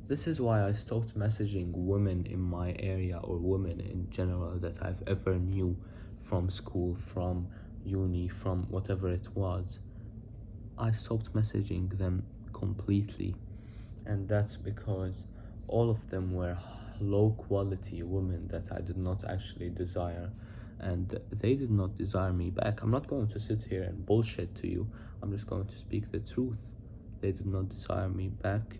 This is why I stopped messaging women in my area or women in general that I've ever knew from school, from uni, from whatever it was. I stopped messaging them completely, and that's because all of them were low quality women that I did not actually desire, and they did not desire me back. I'm not going to sit here and bullshit to you, I'm just going to speak the truth. They did not desire me back,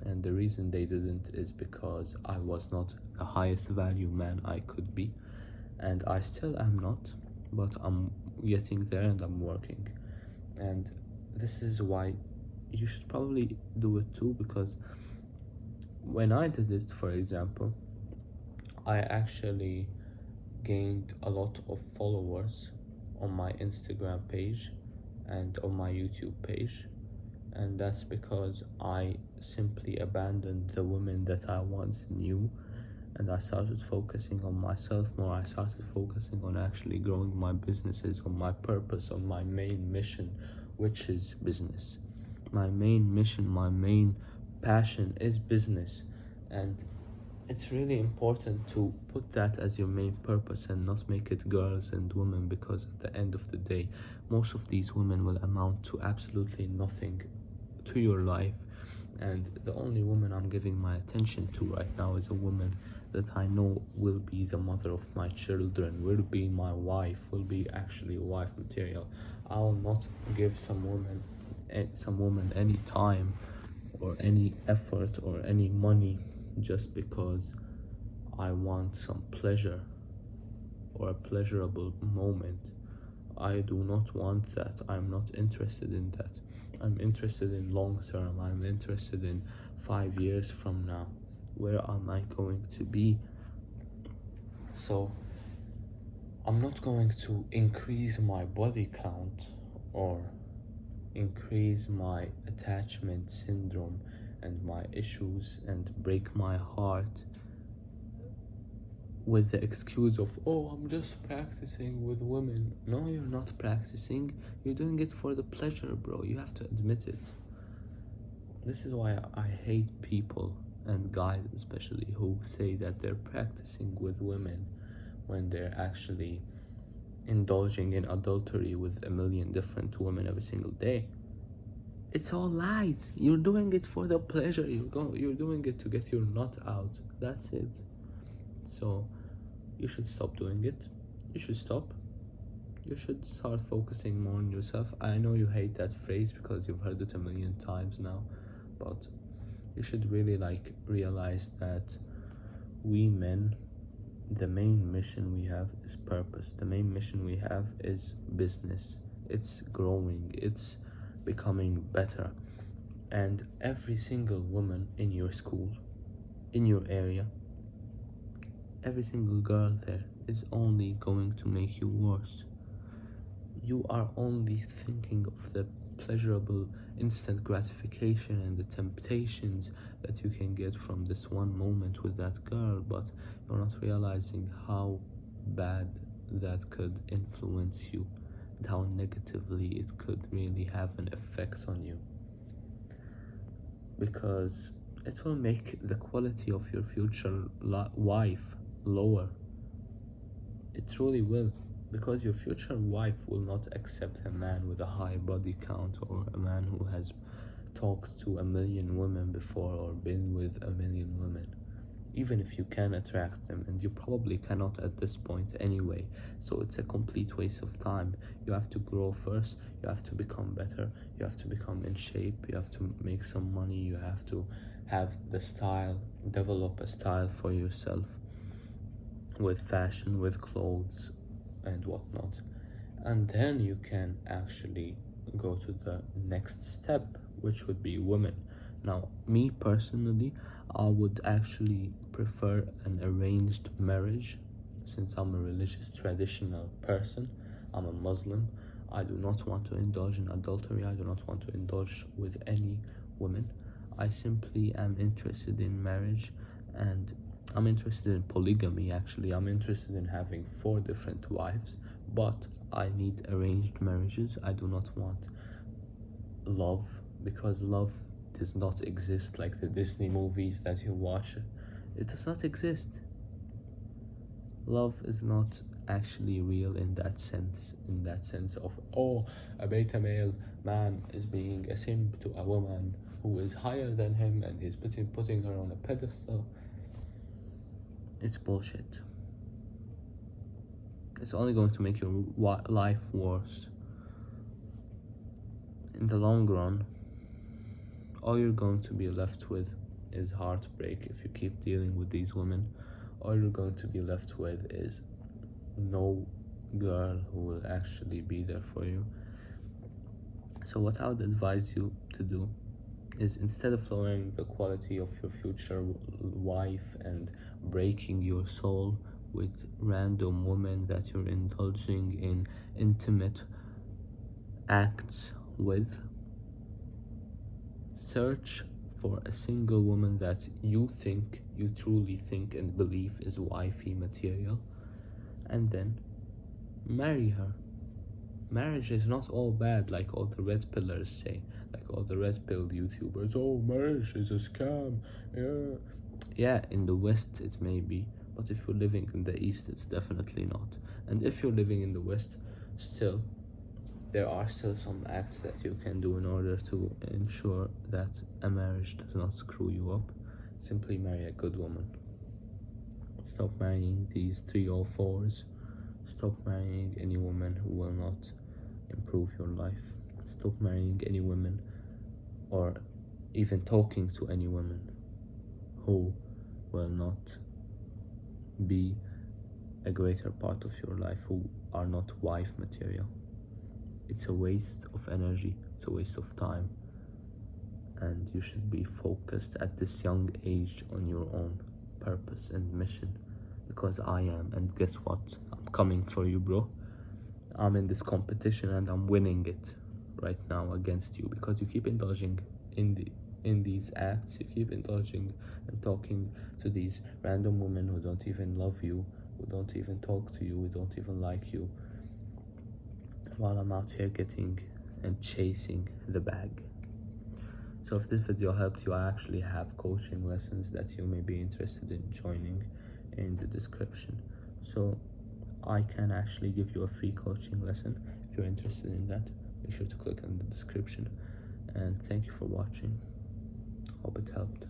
and the reason they didn't is because I was not the highest value man I could be, and I still am not, but I'm getting there and I'm working. And this is why you should probably do it too, because when I did it, for example, I actually gained a lot of followers on my Instagram page and on my YouTube page, and that's because I simply abandoned the women that I once knew, and I started focusing on myself more. I started focusing on actually growing my businesses, on my purpose, on my main mission, which is business. My main mission, my main passion is business, and it's really important to put that as your main purpose and not make it girls and women, because at the end of the day, most of these women will amount to absolutely nothing to your life. And the only woman I'm giving my attention to right now is a woman that I know will be the mother of my children, will be my wife, will be actually wife material. I will not give some woman any time or any effort or any money just because I want some pleasure or a pleasurable moment. I do not want that. I'm not interested in that. I'm interested in long term. I'm interested in 5 years from now. Where am I going to be? So I'm not going to increase my body count or increase my attachment syndrome and my issues and break my heart with the excuse of, oh, I'm just practicing with women. No, you're not practicing. You're doing it for the pleasure, bro. You have to admit it. This is why I hate people, and guys especially, who say that they're practicing with women when they're actually indulging in adultery with a million different women every single day. It's all lies. You're doing it for the pleasure. You're doing it to get your nut out. That's it. So you should stop doing it. You should stop. You should start focusing more on yourself. I know you hate that phrase because you've heard it a million times now, but you should really realize that we men, the main mission we have is purpose. The main mission we have is business. It's growing, it's becoming better. And every single woman in your school, in your area, every single girl there is only going to make you worse. You are only thinking of the pleasurable instant gratification and the temptations that you can get from this one moment with that girl, but you're not realizing how bad that could influence you and how negatively it could really have an effect on you, because it will make the quality of your future wife lower. It truly will, because your future wife will not accept a man with a high body count or a man who has talked to a million women before or been with a million women, even if you can attract them, and you probably cannot at this point anyway. So it's a complete waste of time. You have to grow first, you have to become better, you have to become in shape, you have to make some money, you have to have the style, develop a style for yourself with fashion, with clothes and whatnot, and then you can actually go to the next step, which would be women. Now, me personally, I would actually prefer an arranged marriage, since I'm a religious traditional person. I'm a Muslim. I do not want to indulge in adultery. I do not want to indulge with any woman. I simply am interested in marriage, and I'm interested in polygamy. Actually, I'm interested in having 4 different wives, but I need arranged marriages. I do not want love, because love does not exist like the Disney movies that you watch. It does not exist. Love is not actually real in that sense of, oh, a beta male man is being a simp to a woman who is higher than him and he's putting her on a pedestal. It's bullshit. It's only going to make your life worse. In the long run, all you're going to be left with is heartbreak if you keep dealing with these women. All you're going to be left with is no girl who will actually be there for you. So what I would advise you to do is, instead of lowering the quality of your future wife and breaking your soul with random women that you're indulging in intimate acts with, search for a single woman that you truly think and believe is wifey material, and then marry her. Marriage is not all bad like all the red pillers say, like all the red pill YouTubers. Oh, marriage is a scam. Yeah, in the West it may be, but if you're living in the East, it's definitely not. And if you're living in the West, still, there are still some acts that you can do in order to ensure that a marriage does not screw you up. Simply marry a good woman. Stop marrying these 304s. Stop marrying any woman who will not improve your life. Stop marrying any women, or even talking to any women who will not be a greater part of your life, who are not wife material. It's a waste of energy, it's a waste of time, and you should be focused at this young age on your own purpose and mission, because I am. And guess what? I'm coming for you, bro. I'm in this competition and I'm winning it right now against you, because you keep indulging in these acts. You keep indulging and talking to these random women who don't even love you, who don't even talk to you, who don't even like you, while I'm out here getting and chasing the bag. So if this video helped you, I actually have coaching lessons that you may be interested in joining in the description. So I can actually give you a free coaching lesson. If you're interested in that, make sure to click on the description. And thank you for watching. Hope it helped.